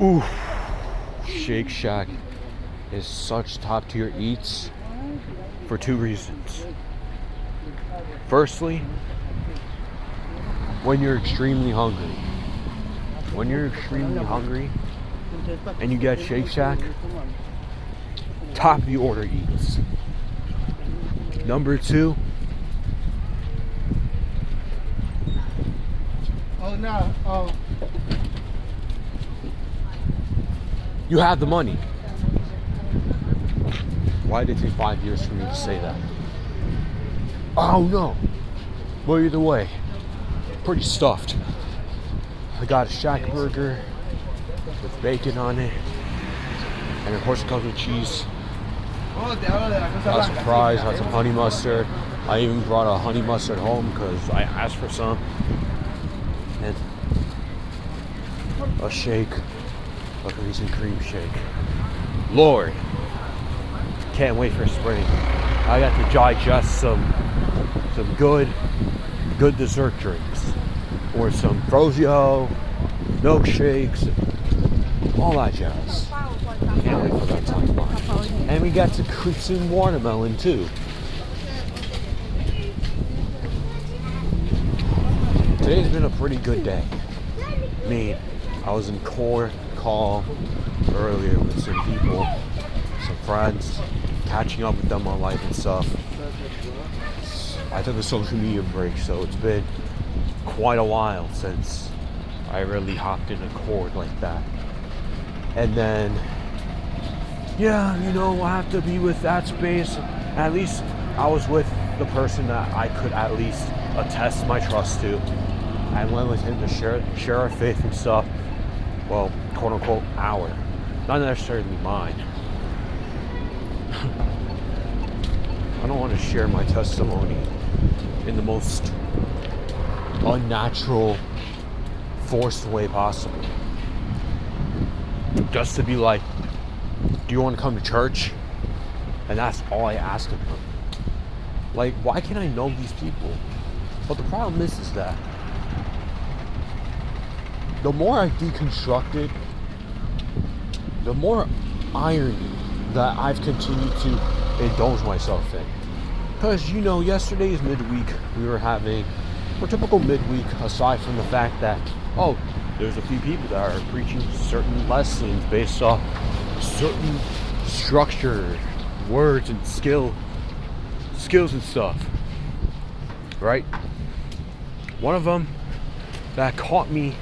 Ooh, Shake Shack is such top tier eats for two reasons. Firstly, when you're extremely hungry. When you're extremely hungry and you get Shake Shack, top of the order eats. Number two, you have the money. Why did it take 5 years for me to say that? Oh no. Well, either way, pretty stuffed. I got a Shack burger with bacon on it, and of course it comes with cheese. Got some fries, got some honey mustard. I even brought a honey mustard home because I asked for some. And a shake, a cookies and cream shake. Lord, can't wait for spring. I got to digest some good dessert drinks, or some frozio, milkshakes, all that jazz. Can't wait for that time. And we got to consume watermelon too. Today's been a pretty good day. I mean, I was in call earlier with some people, some friends, catching up with them on life and stuff. I took a social media break, so it's been quite a while since I really hopped in a chord like that. And then, yeah, I have to be with that space. At least I was with the person that I could at least attest my trust to. I went with him to share our faith and stuff. Well, quote unquote, our. Not necessarily mine. I don't want to share my testimony in the most unnatural, forced way possible. Just to be like, do you want to come to church? And that's all I ask of them. Like, why can't I know these people? But the problem is that the more I deconstruct it, the more irony that I've continued to indulge myself in. Because, yesterday's midweek, we were having our typical midweek, aside from the fact that, there's a few people that are preaching certain lessons based off certain structure, words and skills and stuff, right? One of them that caught me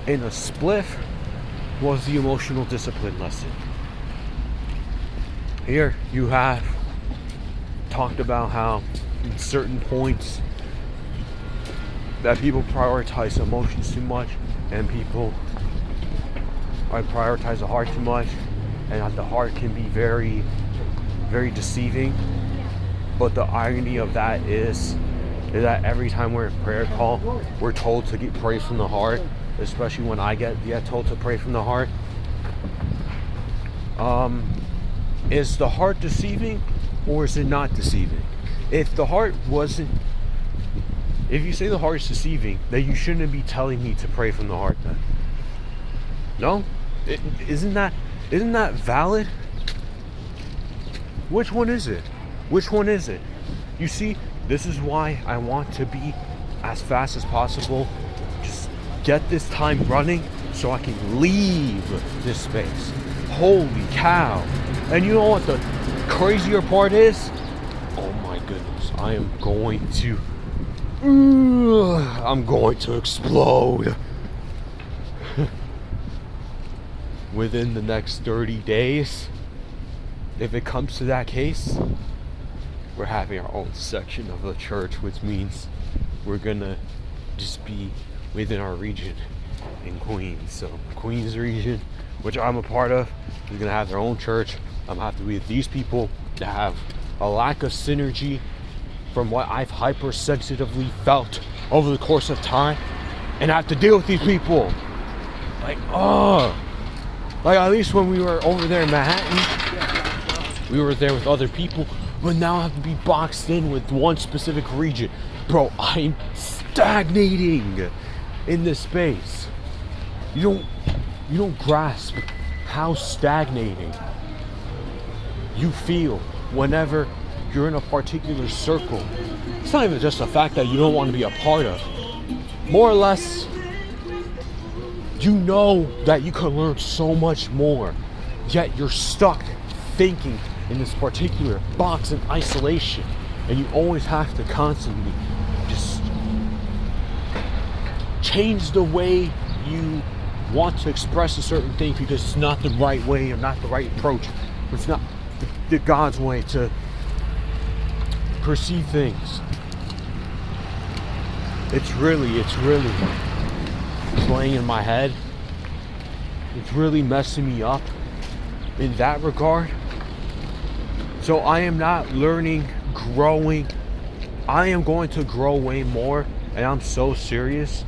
in a spliff was the emotional discipline lesson. Here you have talked about how in certain points that people prioritize emotions too much, and people prioritize the heart too much, and that the heart can be very, very deceiving. But the irony of that is that every time we're in prayer call, we're told to pray from the heart, especially when I get told to pray from the heart. Is the heart deceiving, or is it not deceiving? If you say the heart is deceiving, then you shouldn't be telling me to pray from the heart then. No? Isn't that valid? Which one is it? You see, this is why I want to be as fast as possible. Just get this time running so I can leave this space. Holy cow. And you know what the crazier part is? Oh my goodness, I'm going to explode. Within the next 30 days, if it comes to that case, we're having our own section of the church, which means we're gonna just be within our region in Queens. So Queens region, which I'm a part of, is gonna have their own church. I'm gonna have to be with these people that have a lack of synergy from what I've hypersensitively felt over the course of time, and I have to deal with these people. Like at least when we were over there in Manhattan, we were there with other people, but now I have to be boxed in with one specific region. Bro, I'm stagnating. in this space, you don't grasp how stagnating you feel whenever you're in a particular circle. It's not even just the fact that you don't want to be a part of. More or less, you know that you could learn so much more, yet you're stuck thinking in this particular box in isolation, and you always have to constantly just change the way you want to express a certain thing because it's not the right way or not the right approach. It's not the God's way to perceive things. It's really playing in my head. It's really messing me up in that regard. So I am not learning, growing. I am going to grow way more, and I'm so serious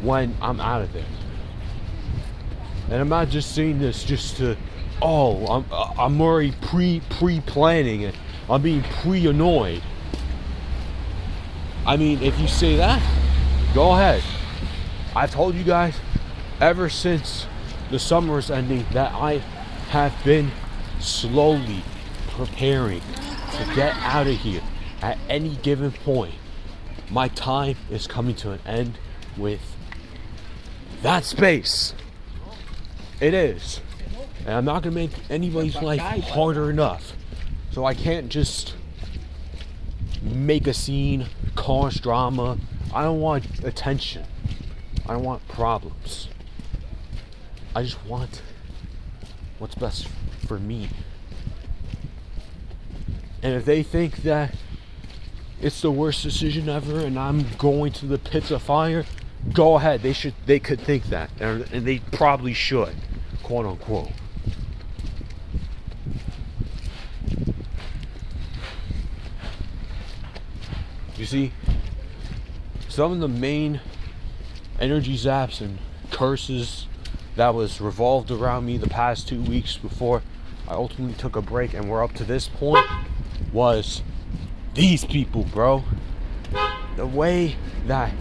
when I'm out of there. And I'm not just saying this just to, I'm already pre-planning it. I'm being pre-annoyed. I mean, if you say that, go ahead. I've told you guys ever since the summer's ending that I have been slowly preparing to get out of here at any given point. My time is coming to an end with that space. It is. And I'm not going to make anybody's life harder enough. So I can't just make a scene, cause drama. I don't want attention. I don't want problems. I just want what's best for me. And if they think that it's the worst decision ever and I'm going to the pits of fire, go ahead. They could think that. And they probably should, quote unquote. You see, some of the main energy zaps and curses that was revolved around me the past 2 weeks before I ultimately took a break and we're up to this point was these people, bro. The way that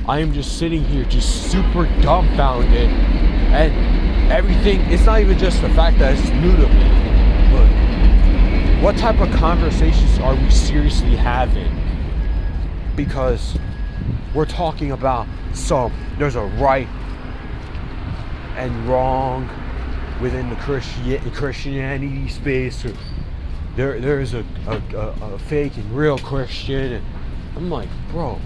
I am just sitting here just super dumbfounded and everything. It's not even just the fact that it's new to me, but what type of conversations are we seriously having? Because we're talking about there's a right and wrong within the Christianity space, or there's a fake and real Christian, and I'm like, bro,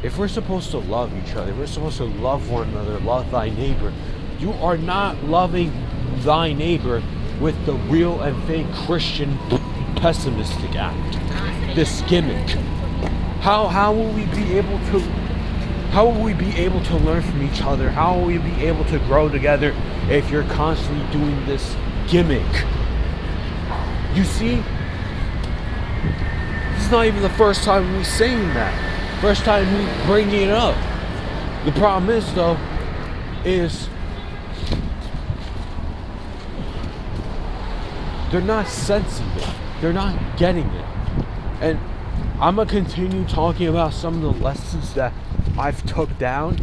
if we're supposed to love each other, we're supposed to love one another, love thy neighbor, you are not loving thy neighbor with the real and fake Christian pessimistic act, this gimmick. How will we be able to learn from each other? How will we be able to grow together if you're constantly doing this gimmick? You see, it's not even the first time we're saying that. First time we bringing it up. The problem is, though, they're not sensing it. They're not getting it. And I'm going to continue talking about some of the lessons that I've took down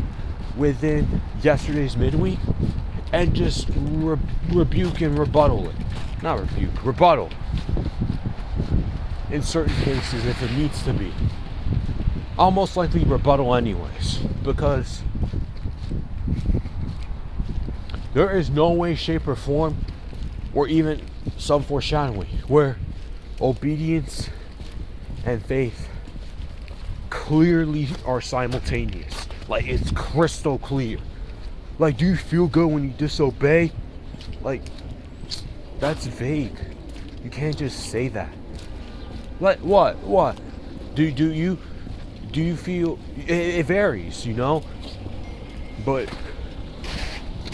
within yesterday's midweek and just rebuke and rebuttal it. Not rebuke, rebuttal. In certain cases, if it needs to be. I'll most likely rebuttal anyways, because there is no way, shape, or form, or even some foreshadowing, where obedience and faith clearly are simultaneous. Like, it's crystal clear. Like, do you feel good when you disobey? Like, that's vague. You can't just say that. Like, what? Do you feel, it varies, you know? But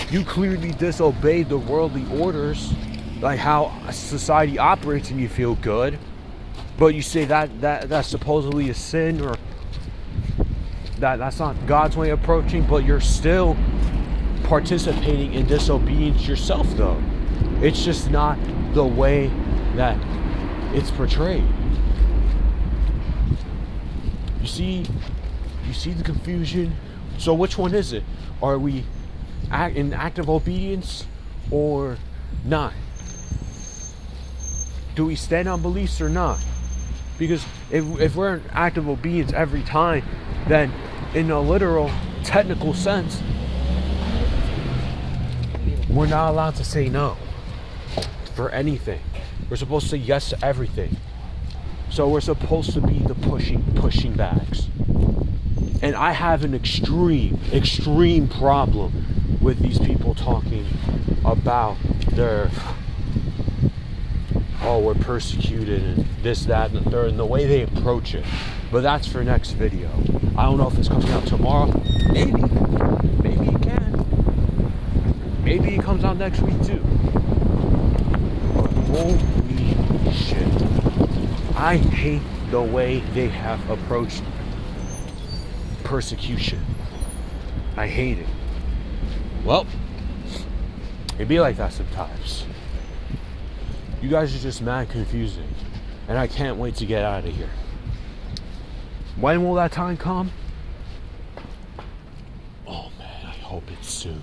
you clearly disobeyed the worldly orders, like how society operates, and you feel good. But you say that's supposedly a sin, or that's not God's way of approaching, but you're still participating in disobedience yourself, though. It's just not the way that it's portrayed. You see the confusion So which one is it? Are we in active obedience or not? Do we stand on beliefs or not? Because if we're in active obedience every time, then in a literal, technical sense, we're not allowed to say no for anything. We're supposed to say yes to everything. So we're supposed to be the pushing backs. And I have an extreme problem with these people talking about their, oh, we're persecuted and this, that, and the third, and the way they approach it. But that's for next video. I don't know if it's coming out tomorrow. Maybe it can. Maybe it comes out next week too. But holy shit. I hate the way they have approached persecution. I hate it. Well, it be like that sometimes. You guys are just mad confusing, and I can't wait to get out of here. When will that time come? Oh man, I hope it's soon.